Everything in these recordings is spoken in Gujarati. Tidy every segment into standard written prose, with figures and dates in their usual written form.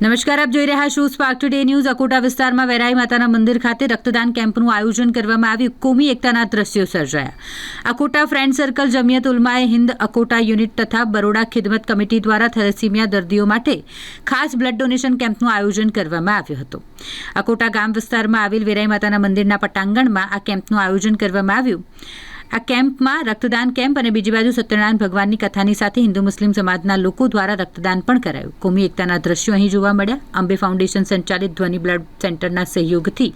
નમસ્કાર, આપ જોઈ રહ્યા છો સ્પાર્ક ટુડે ન્યૂઝ। અકોટા વિસ્તારમાં વેરાઈ માતાના મંદિર ખાતે રક્તદાન કેમ્પનું આયોજન કરવામાં આવ્યું। કોમી એકતાના દ્રશ્યો સર્જાયા। Akota friend circle Jamiat Ulama-e Hind Akota unit તથા બરોડા ખિદમત કમિટી દ્વારા થેલેસીમિયા દર્દીઓ માટે ખાસ બ્લડ ડોનેશન કેમ્પનું આયોજન કરવામાં આવ્યું હતું। અકોટા ગામ વિસ્તારમાં આવેલ વેરાઈ માતાના મંદિરના પટાંગણમાં આ કેમ્પનું આયોજન કરવામાં આવ્યું। આ કેમ્પમાં રક્તદાન કેમ્પ અને બીજી બાજુ સત્યનારાયણ ભગવાનની કથાની સાથે હિન્દુ મુસ્લિમ સમાજના લોકો દ્વારા રક્તદાન પણ કરાયું। કોમી એકતાના દ્રશ્યો અહીં જોવા મળ્યા। અંબે ફાઉન્ડેશન સંચાલિત ધ્વનિ બ્લડ સેન્ટરના સહયોગથી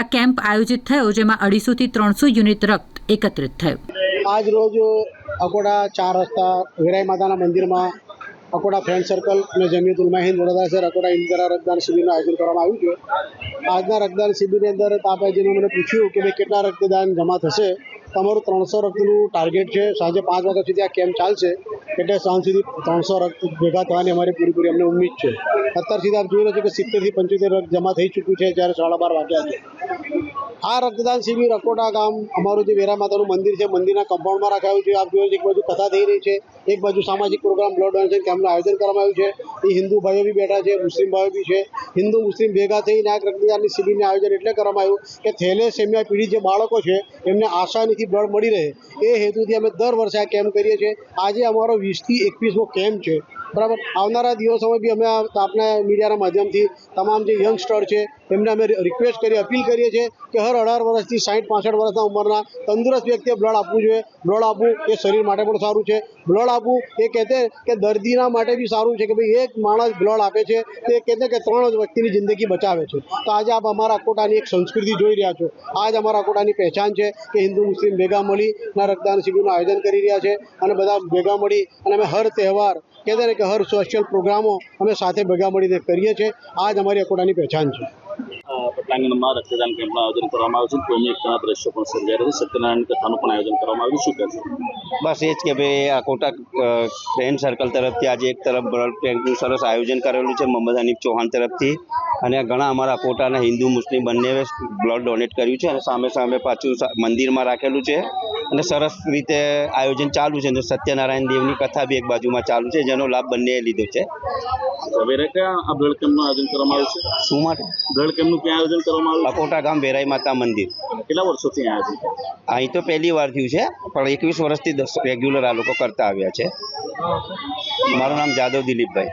આ કેમ્પ આયોજિત થયો, જેમાં 250 થી 300 યુનિટ રક્ત એકત્રિત થયું। આજ રોજ અકોટા 4 રસ્તા વેરાઈ માતાના મંદિરમાં અકોટા ફ્રેન્ડ સર્કલ અને જમિયત ઉલમા હિન્દ વડોદરા શહેર અકોટા ઇન્દિરા રક્તદાન શિબિરનું આયોજન કરવામાં આવ્યું છે। આજના રક્તદાન શિબિરની અંદર તાપાજીને મને પૂછ્યું કે ભાઈ કેટલા રક્તદાન જમા થશે। તમારું 300 રક્તનું ટાર્ગેટ છે। સાંજે 5 વાગ્યા સુધી આ કેમ્પ ચાલશે, એટલે સાંજ સુધી 300 રક્ત ભેગા થવાની અમારી પૂરેપૂરી અમને ઉમ્મીદ છે। અત્યાર સુધી આપ જોઈ રહ્યા છો કે 70 થી 75 રક્ત જમા થઈ ચૂક્યું છે, જ્યારે 12:30 વાગ્યા છે। આ રક્તદાન શિબિર અકોટા ગામ અમારું જે વેરા માતાનું મંદિર છે, મંદિરના કમ્પાઉન્ડમાં રાખાયું છે। આપ જોયું છે એક બાજુ કથા થઈ રહી છે, એક બાજુ સામાજિક પ્રોગ્રામ બ્લડ ડોનેશન કેમ્પનું આયોજન કરવામાં આવ્યું છે। એ હિન્દુ ભાઈઓ બી બેઠા છે, મુસ્લિમ ભાઈઓ બી છે। હિન્દુ મુસ્લિમ ભેગા થઈને આ રક્તદાનની શિબિરનું આયોજન એટલે કરવામાં આવ્યું કે થેલેસેમિયા પીડિત જે બાળકો છે એમને આસાનીથી બ્લડ મળી રહે, એ હેતુથી અમે દર વર્ષે આ કેમ્પ કરીએ છીએ। આજે અમારો 20 થી 21મો કેમ્પ છે, બરાબર। આવનારા દિવસોમાં બી અમે આપણા મીડિયાના માધ્યમથી તમામ જે યંગસ્ટર છે એમને અમે રિક્વેસ્ટ કરી અપીલ કરીએ છીએ કે હર 18 વર્ષથી 60-65 વર્ષના ઉંમરના તંદુરસ્ત વ્યક્તિએ બ્લડ આપવું જોઈએ। બ્લડ આપવું એ શરીર માટે પણ સારું છે। બ્લડ આપવું એ કહેતે કે દર્દીના માટે બી સારું છે કે ભાઈ એક માણસ બ્લડ આપે છે તે કહેતે કે 3 વ્યક્તિની જિંદગી બચાવે છે। તો આજે આપ અમારા અકોટાની એક સંસ્કૃતિ જોઈ રહ્યા છો। આજ અમારા અકોટાની પહેચાન છે કે હિન્દુ મુસ્લિમ ભેગા મળીના રક્તદાન શિબિરનું આયોજન કરી રહ્યા છે, અને બધા ભેગા મળી અને અમે હર તહેવાર કહેते हैं कि हर सोशल प्रोग्रामों અમે સાથે ભેગા મળીને કરીએ છીએ। આ જ અમારી અકોટાની પહેચાન છે। પટાંગણમાં રક્તદાન કેમ્પનું આયોજન કરવામાં આવ્યું છે। કોમી એકતાના દ્રશ્યો પણ સર્જાઈ રહ્યા છે। સત્યનારાયણ કથાનું પણ આયોજન કરવામાં આવ્યું। શું કહેશો? બસ એ જ કે ભાઈ અકોટા ફ્રેન્ડ સર્કલ તરફથી આજે એક તરફ બ્લડ કેમ્પનું સરસ આયોજન કરેલું છે મોહમ્મદ હનીફ ચૌહાણ તરફથી, અને ઘણા અમારા અકોટાના હિન્દુ મુસ્લિમ બંને બ્લડ ડોનેટ કર્યું છે, અને સામે સામે પાછું મંદિરમાં રાખેલું છે, અને સરસ રીતે આયોજન ચાલુ છે। અને સત્યનારાયણ દેવની કથા બી એક બાજુમાં ચાલુ છે, જેનો લાભ બંને લીધો છે। સવેરે ક્યાં આ બ્લડ કેમ્પનું આયોજન કરવામાં આવ્યું છે? શું માટે? બ્લડ કેમ્પનું ક્યાં આયોજન કરવામાં આવ્યું? અકોટા ગામ વેરાઈ માતા મંદિર। કેટલા વર્ષોથી આયોજન? અહીં તો પહેલી વાર થયું છે, પણ 21 વર્ષથી રેગ્યુલર આ લોકો કરતા આવ્યા છે। મારું નામ જાદવ દિલીપભાઈ।